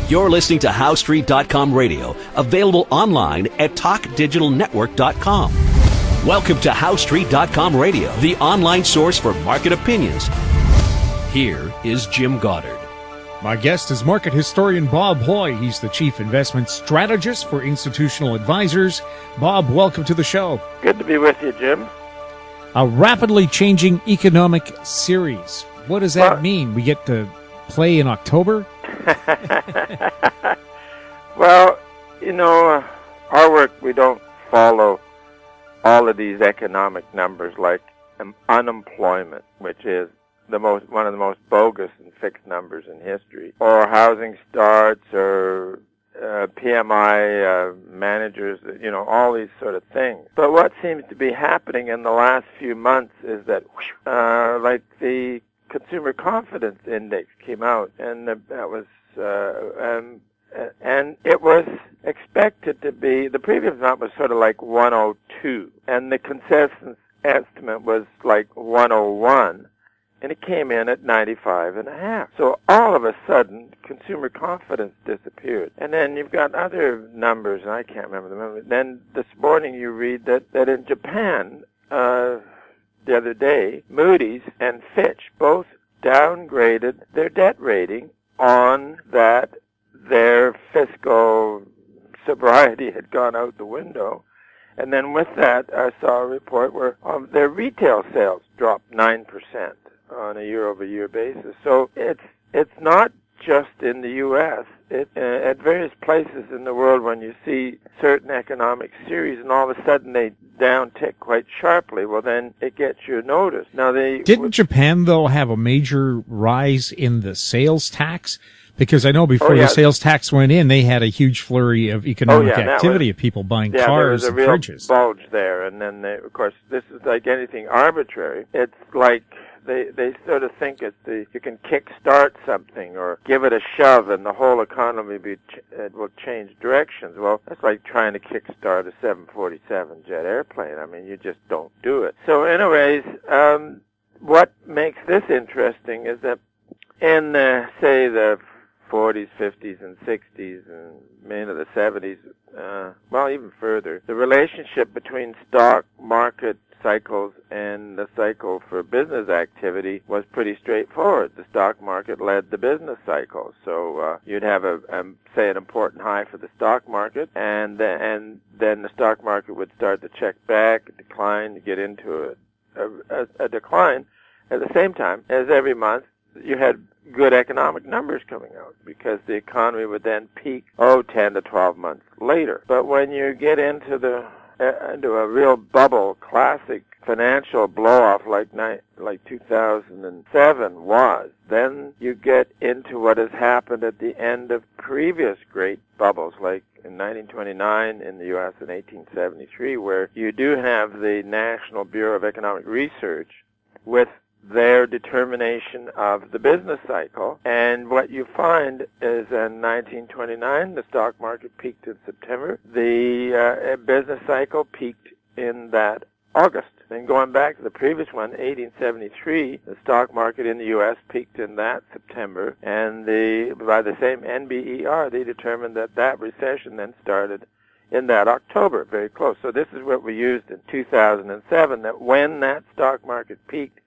You're listening to HowStreet.com radio, available online at TalkDigitalNetwork.com. Welcome to HowStreet.com radio, the online source for market opinions. Here is Jim Goddard. My guest is market historian Bob Hoye. He's the chief investment strategist for Institutional Advisors. Bob, welcome to the show. Good to be with you, Jim. A rapidly changing economic series. What does that mean? We get to play in October? Well, our work, we don't follow all of these economic numbers like unemployment, which is one of the most bogus and fixed numbers in history, or housing starts, or PMI managers, all these sort of things. But what seems to be happening in the last few months is that, like the Consumer Confidence Index came out, and that was, and it was expected to be, the previous amount was sort of like 102, and the consensus estimate was like 101, and it came in at 95.5. So all of a sudden, consumer confidence disappeared. And then you've got other numbers, and I can't remember the number. Then this morning you read that in Japan, the other day, Moody's and Fitch both downgraded their debt rating on that their fiscal sobriety had gone out the window. And then with that, I saw a report where their retail sales dropped 9% on a year-over-year basis. So it's not just in the U.S. At various places in the world, when you see certain economic series and all of a sudden they downtick quite sharply, well, then it gets your notice. Now, didn't Japan, though, have a major rise in the sales tax? Because I know before the sales tax went in, they had a huge flurry of economic activity of people buying cars and fridges. There was a real bulge there, and then, of course, this is like anything arbitrary. It's like they sort of think you can kick-start something or give it a shove and the whole economy will change directions. Well, that's like trying to kick-start a 747 jet airplane. I mean, you just don't do it. So anyways, what makes this interesting is that in, say, the 40s, 50s, and 60s, and into the 70s, well, even further, the relationship between stock market cycles and the cycle for business activity was pretty straightforward. The stock market led the business cycle. So you'd have say an important high for the stock market, and then the stock market would start to check back, decline, get into a decline. At the same time, as every month, you had good economic numbers coming out because the economy would then peak 10 to 12 months later. But when you get into a real bubble, classic financial blow-off like 2007 was, then you get into what has happened at the end of previous great bubbles, like in 1929 in the U.S. and 1873, where you do have the National Bureau of Economic Research with their determination of the business cycle. And what you find is in 1929, the stock market peaked in September. The business cycle peaked in that August. Then going back to the previous one, 1873, the stock market in the U.S. peaked in that September. And by the same NBER, they determined that recession then started in that October, very close. So this is what we used in 2007, that when that stock market peaked,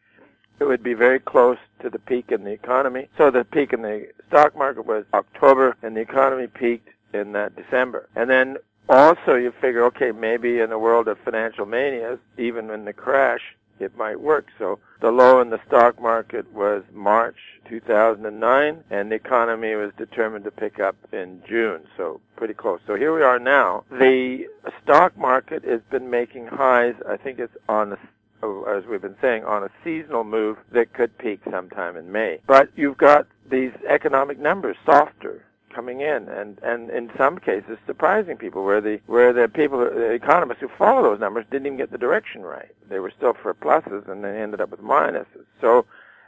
it would be very close to the peak in the economy. So the peak in the stock market was October, and the economy peaked in that December. And then also you figure, okay, maybe in the world of financial manias, even in the crash, it might work. So the low in the stock market was March 2009, and the economy was determined to pick up in June, so pretty close. So here we are now. The stock market has been making highs. I think it's on as we've been saying, on a seasonal move that could peak sometime in May. But you've got these economic numbers softer coming in, and in some cases surprising people, where the economists who follow those numbers didn't even get the direction right. They were still for pluses, and they ended up with minuses. So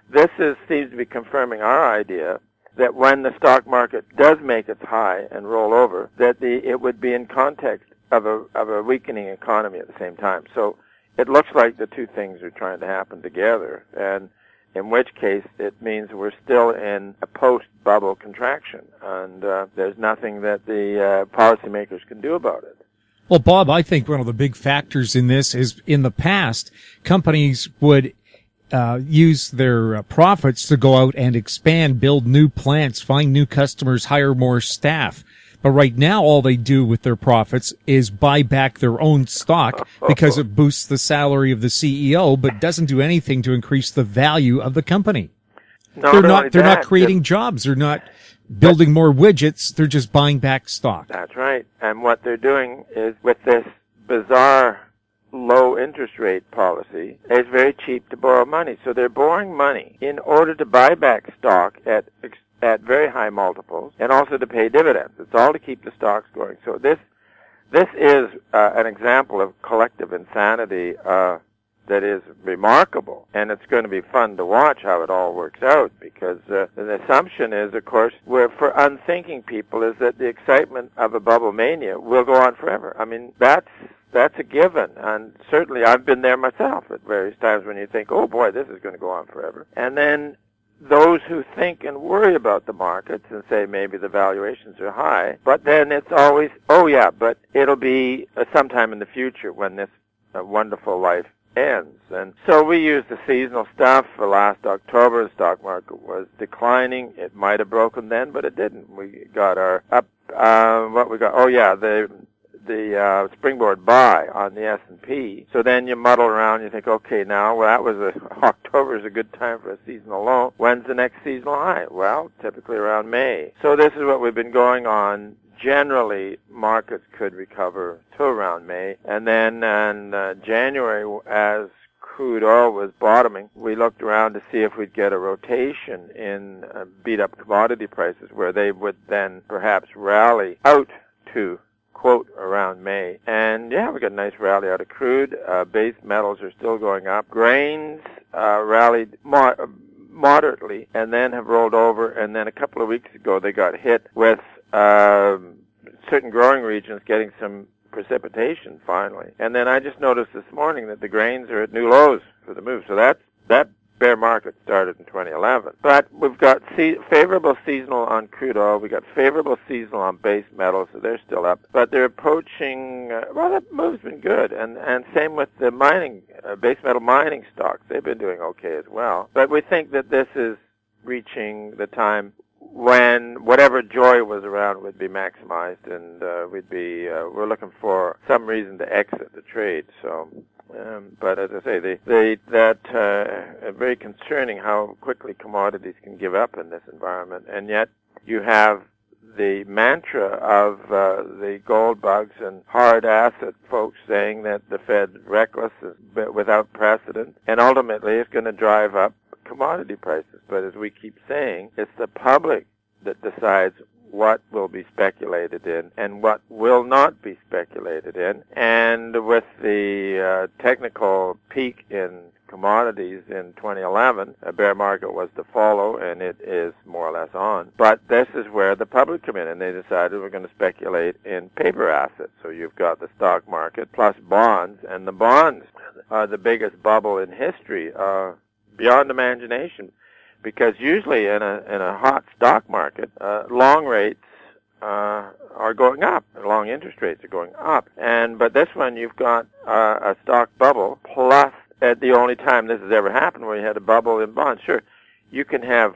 this seems to be confirming our idea that when the stock market does make its high and roll over, that it would be in context of a weakening economy at the same time. So it looks like the two things are trying to happen together, and in which case it means we're still in a post-bubble contraction, and there's nothing that the policymakers can do about it. Well, Bob, I think one of the big factors in this is in the past, companies would use their profits to go out and expand, build new plants, find new customers, hire more staff. But right now, all they do with their profits is buy back their own stock because it boosts the salary of the CEO, but doesn't do anything to increase the value of the company. They're not creating jobs. They're not building more widgets. They're just buying back stock. That's right. And what they're doing is, with this bizarre low interest rate policy, it's very cheap to borrow money. So they're borrowing money in order to buy back stock at very high multiples, and also to pay dividends. It's all to keep the stocks going. So this is an example of collective insanity that is remarkable, and it's going to be fun to watch how it all works out, because the assumption is, of course, for unthinking people, is that the excitement of a bubble mania will go on forever. I mean, that's a given, and certainly I've been there myself at various times when you think, oh boy, this is going to go on forever. And then those who think and worry about the markets and say maybe the valuations are high, but then it's always, oh yeah, but it'll be sometime in the future when this wonderful life ends. And so we used the seasonal stuff. For last October, the stock market was declining. It might have broken then, but it didn't. We got our up, the springboard buy on the S&P. So then you muddle around, you think, okay, now, well, that was October is a good time for a seasonal low. When's the next seasonal high? Well, typically around May. So this is what we've been going on. Generally, markets could recover to around May. And then in January, as crude oil was bottoming, we looked around to see if we'd get a rotation in beat-up commodity prices, where they would then perhaps rally out to, quote, around May. And yeah, we got a nice rally out of crude. Base metals are still going up. Grains rallied moderately and then have rolled over. And then a couple of weeks ago, they got hit with certain growing regions getting some precipitation finally. And then I just noticed this morning that the grains are at new lows for the move. So that bear market started in 2011. But we've got favorable seasonal on crude oil. We got favorable seasonal on base metals, so they're still up. But they're approaching, that move's been good. And same with the mining, base metal mining stocks. They've been doing okay as well. But we think that this is reaching the time when whatever joy was around would be maximized, and we're looking for some reason to exit the trade. So, but as I say, very concerning how quickly commodities can give up in this environment, and yet you have the mantra of the gold bugs and hard asset folks saying that the Fed's reckless, is without precedent, and ultimately it's going to drive up commodity prices. But as we keep saying, it's the public that decides what will be speculated in and what will not be speculated in. And with the technical peak in commodities in 2011, a bear market was to follow, and it is more or less on. But this is where the public come in, and they decided we're going to speculate in paper assets. So you've got the stock market plus bonds, and the bonds are the biggest bubble in history, beyond imagination, because usually in a hot stock market, long rates are going up, and long interest rates are going up. But this one, you've got a stock bubble, plus at the only time this has ever happened where you had a bubble in bonds. Sure, you can have,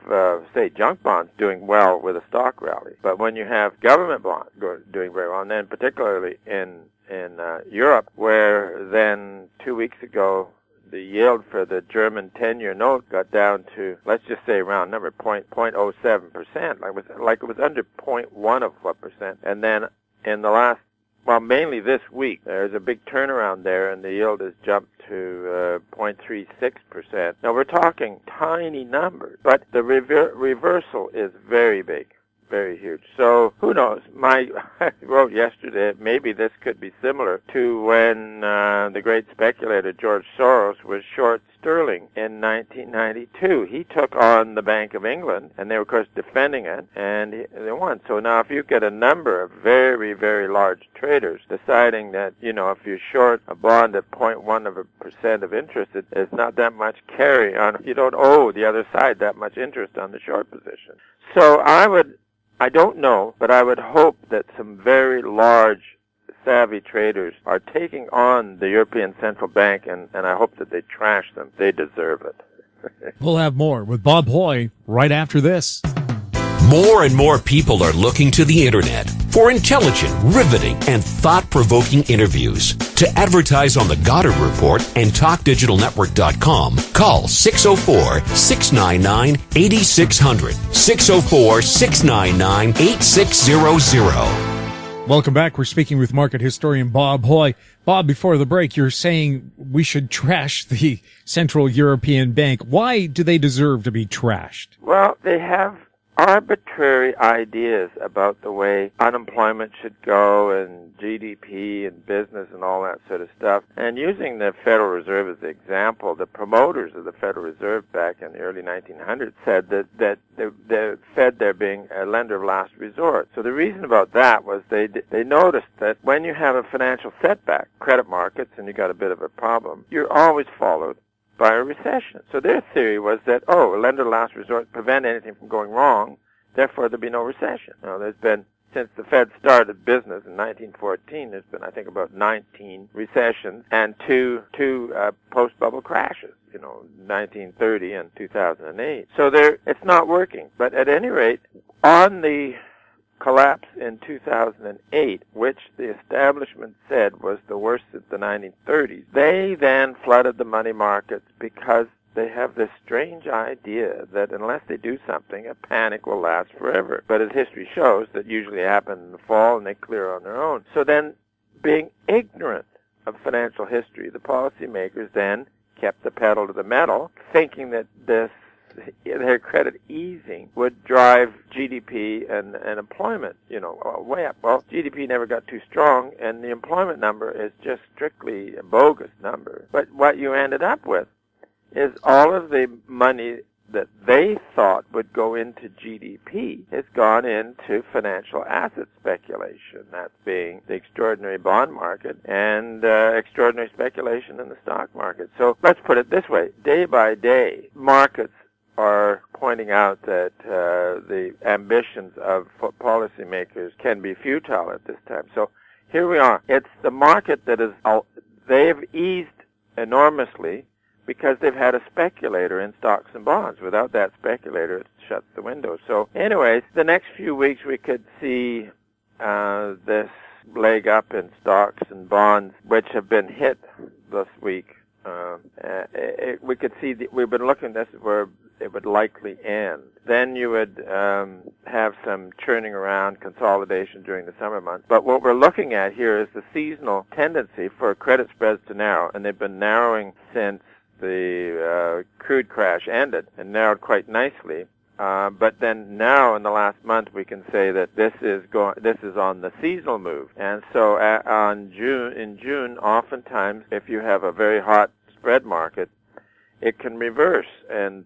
say, junk bonds doing well with a stock rally, but when you have government bonds doing very well, and then particularly in Europe, where then 2 weeks ago the yield for the German 10-year note got down to, let's just say round number, 0.07%, like it was under 0.1%. And then in the last, mainly this week, there's a big turnaround there, and the yield has jumped to 0.36%. Now, we're talking tiny numbers, but the reversal is very big. very huge. So who knows? I wrote yesterday, maybe this could be similar to when the great speculator George Soros was short sterling in 1992. He took on the Bank of England, and they were, of course, defending it, and they won. So now if you get a number of very, very large traders deciding that, if you're short a bond at 0.1% of interest, it's not that much carry on. You don't owe the other side that much interest on the short position. So I don't know, but I would hope that some very large, savvy traders are taking on the European Central Bank, and I hope that they trash them. They deserve it. We'll have more with Bob Hoye right after this. More and more people are looking to the internet for intelligent, riveting, and thought-provoking interviews. To advertise on the Goddard Report and TalkDigitalNetwork.com, call 604-699-8600, 604-699-8600. Welcome back. We're speaking with market historian Bob Hoye. Bob, before the break, you're saying we should trash the Central European Bank. Why do they deserve to be trashed? Well, they have arbitrary ideas about the way unemployment should go and GDP and business and all that sort of stuff. And using the Federal Reserve as the example, the promoters of the Federal Reserve back in the early 1900s said that the Fed there being a lender of last resort. So the reason about that was they noticed that when you have a financial setback, credit markets, and you got a bit of a problem, you're always followed by a recession. So their theory was that, a lender of last resort prevent anything from going wrong, therefore there'd be no recession. Now, there's been, since the Fed started business in 1914, there's been, I think, about 19 recessions and two post-bubble crashes, 1930 and 2008. So it's not working. But at any rate, on the collapse in 2008, which the establishment said was the worst since the 1930s, they then flooded the money markets because they have this strange idea that unless they do something, a panic will last forever. But as history shows, that usually happens in the fall and they clear on their own. So then, being ignorant of financial history, the policymakers then kept the pedal to the metal, thinking that their credit easing would drive GDP and employment, way up. Well, GDP never got too strong, and the employment number is just strictly a bogus number. But what you ended up with is all of the money that they thought would go into GDP has gone into financial asset speculation, that being the extraordinary bond market and extraordinary speculation in the stock market. So let's put it this way. Day by day, markets are pointing out that the ambitions of policymakers can be futile at this time. So here we are. It's the market that they've eased enormously because they've had a speculator in stocks and bonds. Without that speculator, it shuts the window. So anyways, the next few weeks we could see this leg up in stocks and bonds, which have been hit this week. We could see, we've been looking at this where it would likely end. Then you would have some churning around, consolidation during the summer months. But what we're looking at here is the seasonal tendency for credit spreads to narrow, and they've been narrowing since the crude crash ended, and narrowed quite nicely. But then now in the last month we can say that this is on the seasonal move. And so in June, oftentimes if you have a very hot spread market, it can reverse, and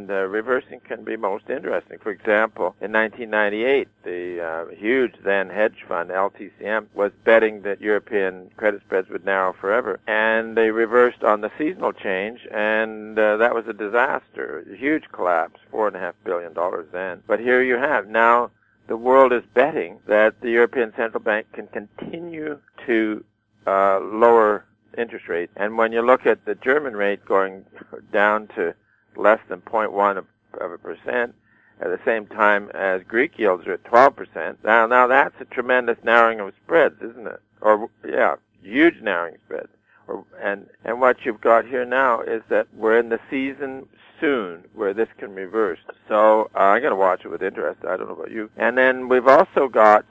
reversing can be most interesting. For example, in 1998, the huge then hedge fund, LTCM, was betting that European credit spreads would narrow forever. And they reversed on the seasonal change, and that was a disaster, a huge collapse, $4.5 billion then. But here you have, now the world is betting that the European Central Bank can continue to lower interest rates. And when you look at the German rate going down to less than 0.1% at the same time as Greek yields are at 12%. Now that's a tremendous narrowing of spreads, isn't it? Huge narrowing spreads. And what you've got here now is that we're in the season soon where this can reverse. So I'm going to watch it with interest. I don't know about you. And then we've also got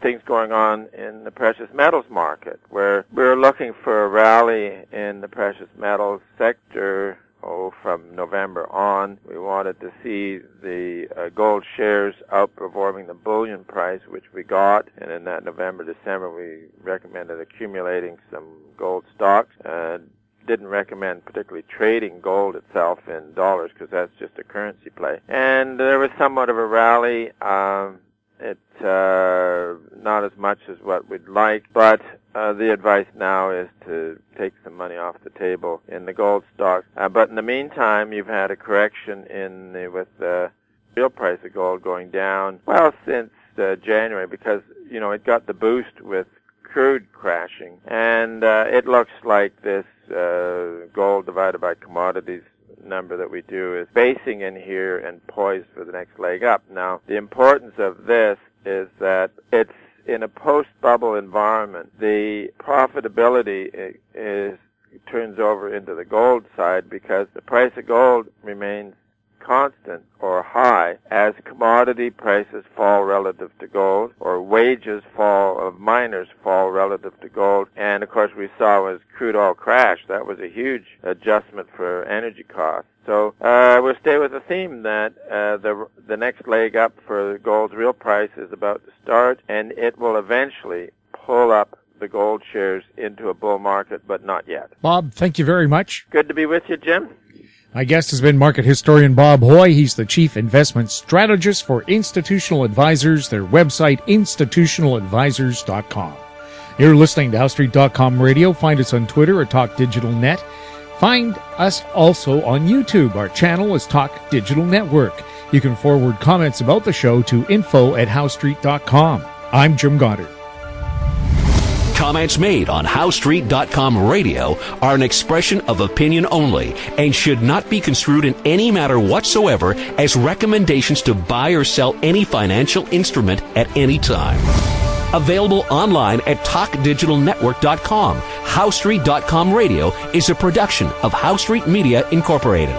things going on in the precious metals market, where we're looking for a rally in the precious metals sector from November on. We wanted to see the gold shares outperforming the bullion price, which we got. And in that November, December, we recommended accumulating some gold stocks. Didn't recommend particularly trading gold itself in dollars because that's just a currency play. And there was somewhat of a rally. Not as much as what we'd like, but the advice now is to take some money off the table in the gold stocks. But in the meantime, you've had a correction with the real price of gold going down, well, since January, because, it got the boost with crude crashing. And it looks like this gold divided by commodities number that we do is basing in here and poised for the next leg up. Now, the importance of this is that it's in a post-bubble environment. The profitability turns over into the gold side because the price of gold remains constant or high as commodity prices fall relative to gold, or wages of miners fall relative to gold. And of course we saw as crude oil crashed, that was a huge adjustment for energy costs. So we'll stay with the theme that the next leg up for gold's real price is about to start, and it will eventually pull up the gold shares into a bull market, but not yet. Bob, thank you very much. Good to be with you, Jim. My guest has been market historian Bob Hoye. He's the chief investment strategist for Institutional Advisors. Their website, institutionaladvisors.com. You're listening to HowStreet.com radio. Find us on Twitter at Talk Digital Net. Find us also on YouTube. Our channel is Talk Digital Network. You can forward comments about the show to info@HowStreet.com. I'm Jim Goddard. Comments made on HowStreet.com radio are an expression of opinion only and should not be construed in any matter whatsoever as recommendations to buy or sell any financial instrument at any time. Available online at TalkDigitalNetwork.com. HowStreet.com radio is a production of HowStreet Media Incorporated.